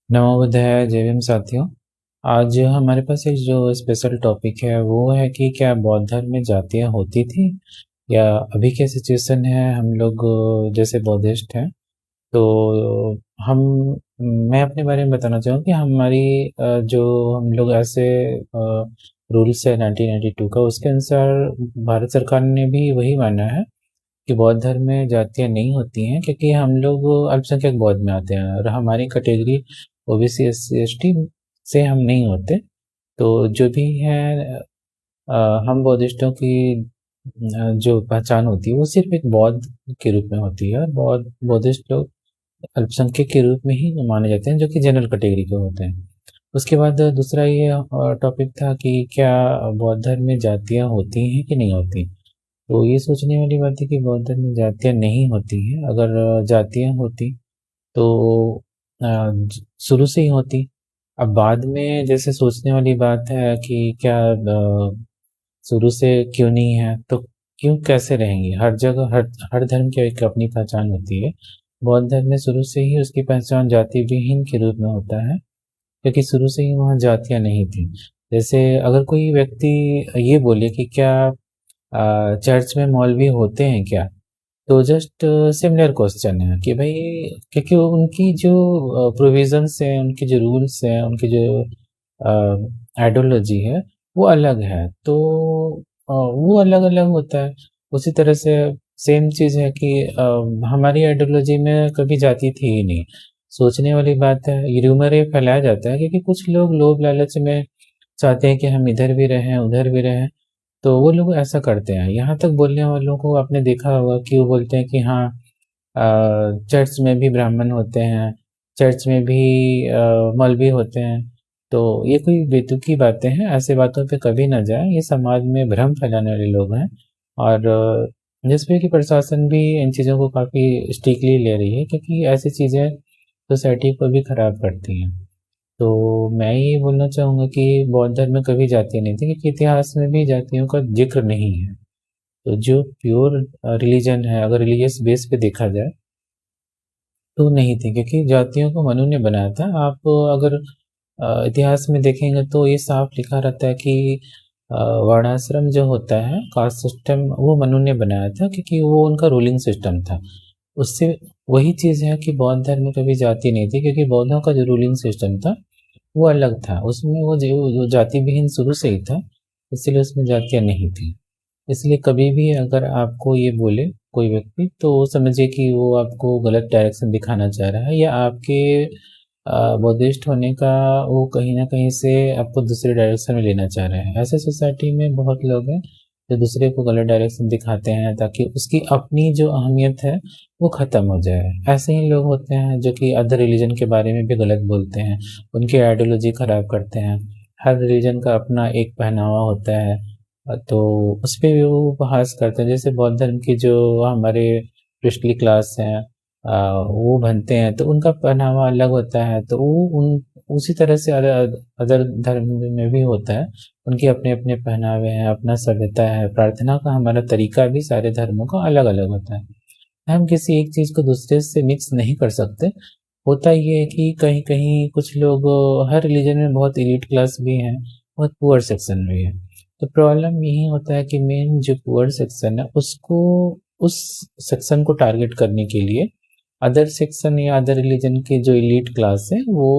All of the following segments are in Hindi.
नमो बुद्धाय जय भीम साथियों। आज हमारे पास एक जो स्पेशल टॉपिक है वो है कि क्या बौद्ध धर्म में जातियाँ होती थी या अभी क्या सिचुएशन है। हम लोग जैसे बौद्धिस्ट हैं तो हम मैं अपने बारे में बताना चाहूँ कि हमारी जो हम लोग ऐसे रूल्स है 1992 का, उसके अनुसार भारत सरकार ने भी वही माना है कि बौद्ध धर्म में जातियाँ नहीं होती हैं, क्योंकि हम लोग अल्पसंख्यक बौद्ध में आते हैं और हमारी कैटेगरी ओबीसी एससी एसटी से हम नहीं होते। तो जो भी है हम बौद्धिस्टों की जो पहचान होती है वो सिर्फ एक बौद्ध के रूप में होती है, और बौद्धिस्ट लोग अल्पसंख्यक के रूप में ही माने जाते हैं, जो कि जनरल कैटेगरी के होते हैं। उसके बाद दूसरा ये टॉपिक था कि क्या बौद्ध धर्म में जातियाँ होती हैं कि नहीं होती। तो ये सोचने वाली बात है कि बौद्ध धर्म में जातियाँ नहीं होती हैं। अगर जातियाँ होती तो शुरू से ही होती। अब बाद में जैसे सोचने वाली बात है कि क्या शुरू से क्यों नहीं है, तो क्यों कैसे रहेंगी। हर जगह हर हर धर्म की एक अपनी पहचान होती है। बौद्ध धर्म में शुरू से ही उसकी पहचान जाति विहीन के रूप में होता है, क्योंकि शुरू से ही वहाँ जातियाँ नहीं थी। जैसे अगर कोई व्यक्ति ये बोले कि क्या चर्च में मौलवी होते हैं क्या, तो जस्ट सिमिलर क्वेश्चन है कि भाई, क्योंकि उनकी जो प्रोविजंस हैं, उनके जो रूल्स हैं, उनकी जो आइडियोलॉजी है वो अलग है। तो वो अलग अलग होता है। उसी तरह से सेम चीज़ है कि हमारी आइडियोलॉजी में कभी जाति थी ही नहीं। सोचने वाली बात है, ये रूमर ये फैलाया जाता है क्योंकि कुछ लोग लोभ लालच में चाहते हैं कि हम इधर भी रहें उधर भी रहें, तो वो लोग ऐसा करते हैं। यहाँ तक बोलने वालों को आपने देखा होगा कि वो बोलते हैं कि हाँ, चर्च में भी ब्राह्मण होते हैं, चर्च में भी मौलवी होते हैं। तो ये कोई बेतुकी बातें हैं, ऐसे बातों पे कभी ना जाएं। ये समाज में भ्रम फैलाने वाले लोग हैं। और जिसपे कि प्रशासन भी इन चीज़ों को काफ़ी स्ट्रिक्टली ले रही है, क्योंकि ऐसी चीज़ें सोसाइटी को भी खराब करती हैं। तो मैं ये बोलना चाहूँगा कि बौद्ध धर्म में कभी जातियाँ नहीं थी, क्योंकि इतिहास में भी जातियों का जिक्र नहीं है। तो जो प्योर रिलीजन है, अगर रिलीजियस बेस पे देखा जाए तो नहीं थी, क्योंकि जातियों को मनु ने बनाया था। आप अगर इतिहास में देखेंगे तो ये साफ लिखा रहता है कि वर्णाश्रम जो होता है, कास्ट सिस्टम, वो मनु ने बनाया था, क्योंकि वो उनका रूलिंग सिस्टम था। उससे वही चीज़ है कि बौद्ध धर्म में कभी जाति नहीं थी, क्योंकि बौद्धों का जो रूलिंग सिस्टम था वो अलग था। उसमें वो जाति विहीन शुरू से ही था, इसलिए उसमें जातियाँ नहीं थी। इसलिए कभी भी अगर आपको ये बोले कोई व्यक्ति, तो समझिए कि वो आपको गलत डायरेक्शन दिखाना चाह रहा है, या आपके बौद्धिस्ट होने का वो कहीं ना कहीं से आपको दूसरे डायरेक्शन में लेना चाह रहे हैं। ऐसे सोसाइटी में बहुत लोग हैं जो दूसरे को गलत डायरेक्शन दिखाते हैं ताकि उसकी अपनी जो अहमियत है वो ख़त्म हो जाए। ऐसे ही लोग होते हैं जो कि अदर रिलीजन के बारे में भी गलत बोलते हैं, उनकी आइडियोलॉजी ख़राब करते हैं। हर रिलीजन का अपना एक पहनावा होता है, तो उस पे भी वो उपहास करते हैं। जैसे बौद्ध धर्म की जो हमारे प्रिस्टली क्लास हैं, वो बनते हैं तो उनका पहनावा अलग होता है। तो वो उन उसी तरह से अदर अदर धर्म में भी होता है। उनके अपने अपने पहनावे हैं, अपना सभ्यता है, प्रार्थना का हमारा तरीका भी सारे धर्मों का अलग अलग होता है। हम किसी एक चीज़ को दूसरे से मिक्स नहीं कर सकते। होता ये है कि कहीं कहीं कुछ लोग हर रिलीजन में बहुत एलीट क्लास भी हैं, बहुत पुअर सेक्शन भी है। तो प्रॉब्लम यही होता है कि मेन जो पुअर सेक्शन है उसको, उस सेक्शन को टारगेट करने के लिए अदर सेक्शन या अदर रिलीजन के जो एलीट क्लास है वो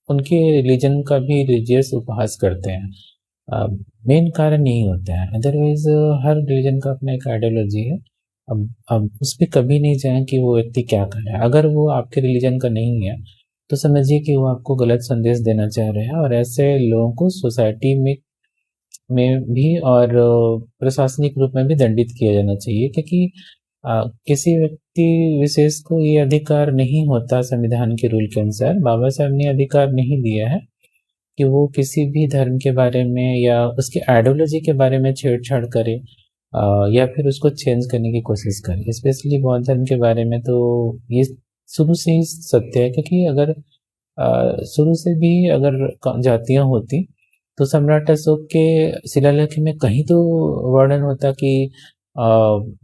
उनके रिलीजन का भी रिलीजियस उपहास करते हैं। मेन कारण यही होता है। अदरवाइज हर रिलीजन का अपना एक आइडियोलॉजी है। अब उस पर कभी नहीं जाएं कि वो व्यक्ति क्या कर रहा है। अगर वो आपके रिलीजन का नहीं है तो समझिए कि वो आपको गलत संदेश देना चाह रहे हैं, और ऐसे लोगों को सोसाइटी में भी और प्रशासनिक रूप में भी दंडित किया जाना चाहिए, क्योंकि किसी व्यक्ति विशेष को ये अधिकार नहीं होता। संविधान के रूल के अनुसार बाबा साहब ने अधिकार नहीं दिया है कि वो किसी भी धर्म के बारे में या उसकी आइडियोलॉजी के बारे में छेड़छाड़ करे, या फिर उसको चेंज करने की कोशिश करे। स्पेशली बौद्ध धर्म के बारे में तो ये शुरू से ही सत्य है, क्योंकि अगर शुरू से भी अगर जातियाँ होती तो सम्राट अशोक के शिलालेख में कहीं तो वर्णन होता कि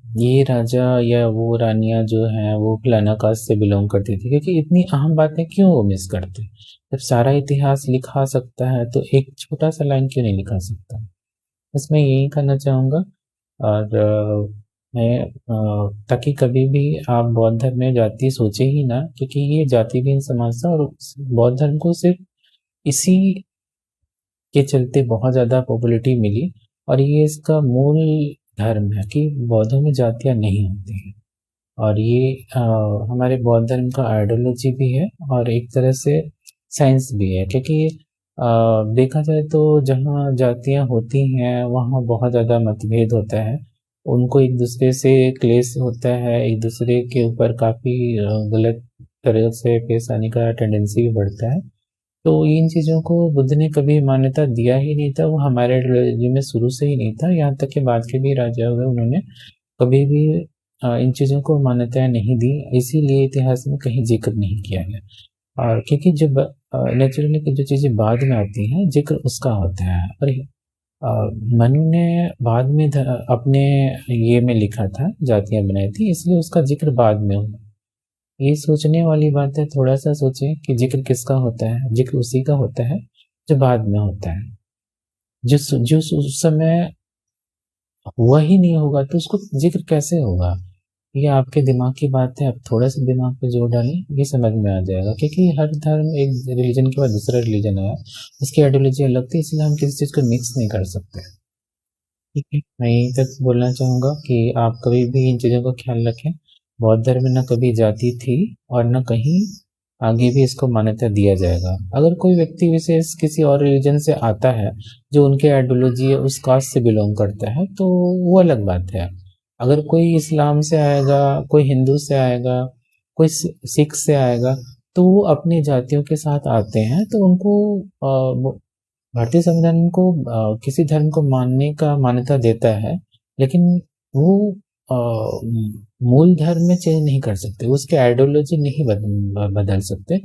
ये राजा या वो रानियाँ जो हैं वो फलाना कास्ट से बिलोंग करती थी, क्योंकि इतनी अहम बातें क्यों वो मिस करते? जब सारा इतिहास लिखा सकता है तो एक छोटा-सा लाइन क्यों नहीं लिखा सकता? बस मैं यही कहना चाहूँगा। और मैं ताकि कभी भी आप बौद्ध धर्म में जाति सोचे ही ना, क्योंकि ये जाति भी समाज था और बौद्ध धर्म को सिर्फ इसी के चलते बहुत ज़्यादा पॉपुलैरिटी मिली। और ये इसका मूल धर्म है कि बौद्धों में जातियाँ नहीं होती हैं। और ये हमारे बौद्ध धर्म का आइडियोलॉजी भी है और एक तरह से साइंस भी है, क्योंकि देखा जाए तो जहाँ जातियाँ होती हैं वहाँ बहुत ज़्यादा मतभेद होता है। उनको एक दूसरे से क्लेश होता है, एक दूसरे के ऊपर काफ़ी गलत तरह से पेश आने का टेंडेंसी भी बढ़ता है। तो इन चीज़ों को बुद्ध ने कभी मान्यता दिया ही नहीं था, वो हमारे रिलीजन में शुरू से ही नहीं था। यहाँ तक कि बाद के भी राजा हुए उन्होंने कभी भी इन चीज़ों को मान्यताएं नहीं दी, इसीलिए इतिहास में कहीं जिक्र नहीं किया गया। और क्योंकि जब नेचुरली जो चीज़ें बाद में आती हैं जिक्र उसका होता है। और मनु ने बाद में अपने ये में लिखा था, जातियाँ बनाई थी, इसलिए उसका जिक्र बाद में हुआ। ये सोचने वाली बात है, थोड़ा सा सोचें कि जिक्र किसका होता है? जिक्र उसी का होता है जो बाद में होता है। जो उस समय हुआ ही नहीं होगा तो उसको जिक्र कैसे होगा? ये आपके दिमाग की बात है, आप थोड़ा सा दिमाग पे जोर डालें, ये समझ में आ जाएगा। क्योंकि हर धर्म एक रिलीजन के बाद दूसरा रिलीजन आया, उसकी आइडियोलॉजी अलग थी, इसलिए हम किसी चीज़ को मिक्स नहीं कर सकते। ठीक है, मैं यहीं तक बोलना चाहूँगा कि आप कभी भी इन चीज़ों का ख्याल रखें। बौद्ध धर्म में न कभी जाति थी और न कहीं आगे भी इसको मान्यता दिया जाएगा। अगर कोई व्यक्ति विशेष किसी और रिलीजन से आता है जो उनके आइडियोलॉजी है उस कास्ट से बिलोंग करता है तो वो अलग बात है। अगर कोई इस्लाम से आएगा, कोई हिंदू से आएगा, कोई सिख से आएगा, तो वो अपनी जातियों के साथ आते हैं, तो उनको भारतीय संविधान को किसी धर्म को मानने का मान्यता देता है, लेकिन वो मूल धर्म में चेंज नहीं कर सकते, उसकी आइडियोलॉजी नहीं बदल सकते।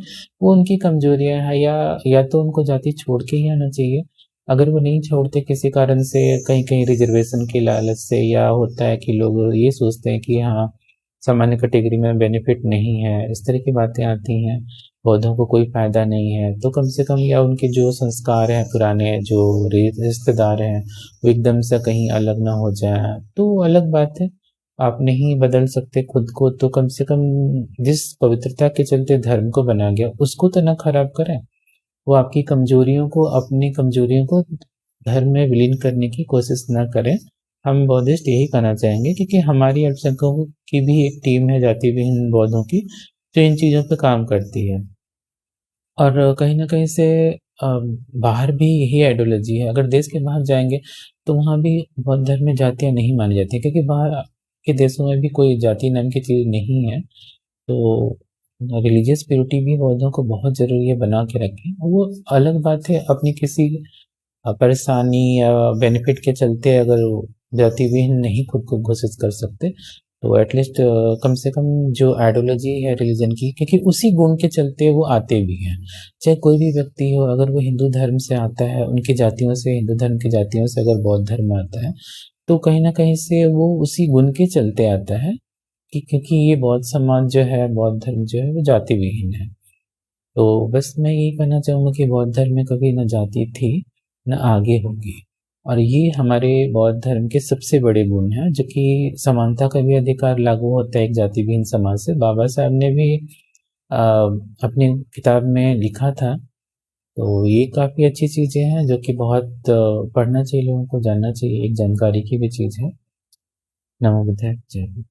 वो उनकी कमजोरियां है, या तो उनको जाति छोड़ के ही आना चाहिए। अगर वो नहीं छोड़ते किसी कारण से, कहीं कहीं रिजर्वेशन की लालच से, या होता है कि लोग ये सोचते हैं कि हाँ सामान्य कैटेगरी में बेनिफिट नहीं है, इस तरह की बातें आती हैं, पौधों को कोई फायदा नहीं है, तो कम से कम या उनके जो संस्कार हैं पुराने, जो रिश्तेदार हैं वो एकदम से कहीं अलग ना हो जाए तो अलग बात है। आप नहीं बदल सकते खुद को, तो कम से कम जिस पवित्रता के चलते धर्म को बनाया गया उसको तो ना खराब करें। वो आपकी कमजोरियों को, अपनी कमजोरियों को धर्म में विलीन करने की कोशिश ना करें। हम बौद्धिस्ट यही कहना चाहेंगे, क्योंकि हमारी अल्पसंख्यकों की भी एक टीम है जाति विहीन बौद्धों की, जो इन चीज़ों पे काम करती है। और कहीं न कहीं से बाहर भी यही आइडियोलॉजी है। अगर देश के बाहर जाएँगे तो वहाँ भी बौद्ध धर्म में जातियाँ नहीं मानी जाती, क्योंकि बाहर के देशों में भी कोई जाति नाम की चीज़ नहीं है। तो रिलीजियस प्योरिटी भी बौद्धों को बहुत ज़रूरी है बना के रखें। वो अलग बात है, अपनी किसी परेशानी या बेनिफिट के चलते अगर वो जाति विहीन नहीं खुद को घोषित कर सकते, तो एटलीस्ट कम से कम जो आइडियोलॉजी है रिलीजन की, क्योंकि उसी गुण के चलते वो आते भी हैं। चाहे कोई भी व्यक्ति हो, अगर वो हिंदू धर्म से आता है, उनकी जातियों से, हिंदू धर्म की जातियों से अगर बौद्ध धर्म में आता है, तो कहीं न कहीं से वो उसी गुण के चलते आता है कि क्योंकि ये बौद्ध समाज जो है, बौद्ध धर्म जो है वो जाति विहीन है। तो बस मैं यही कहना चाहूँगा कि बौद्ध धर्म में कभी न जाति थी, न आगे होगी। और ये हमारे बौद्ध धर्म के सबसे बड़े गुण हैं, जो कि समानता का भी अधिकार लागू होता है एक जाति विहीन समाज से। बाबा साहब ने भी अ, अपनी किताब में लिखा था। तो ये काफ़ी अच्छी चीज़ें हैं जो कि बहुत पढ़ना चाहिए, लोगों को जानना चाहिए, एक जानकारी की भी चीज़ है। नमो बुद्धाय, जय हिंद।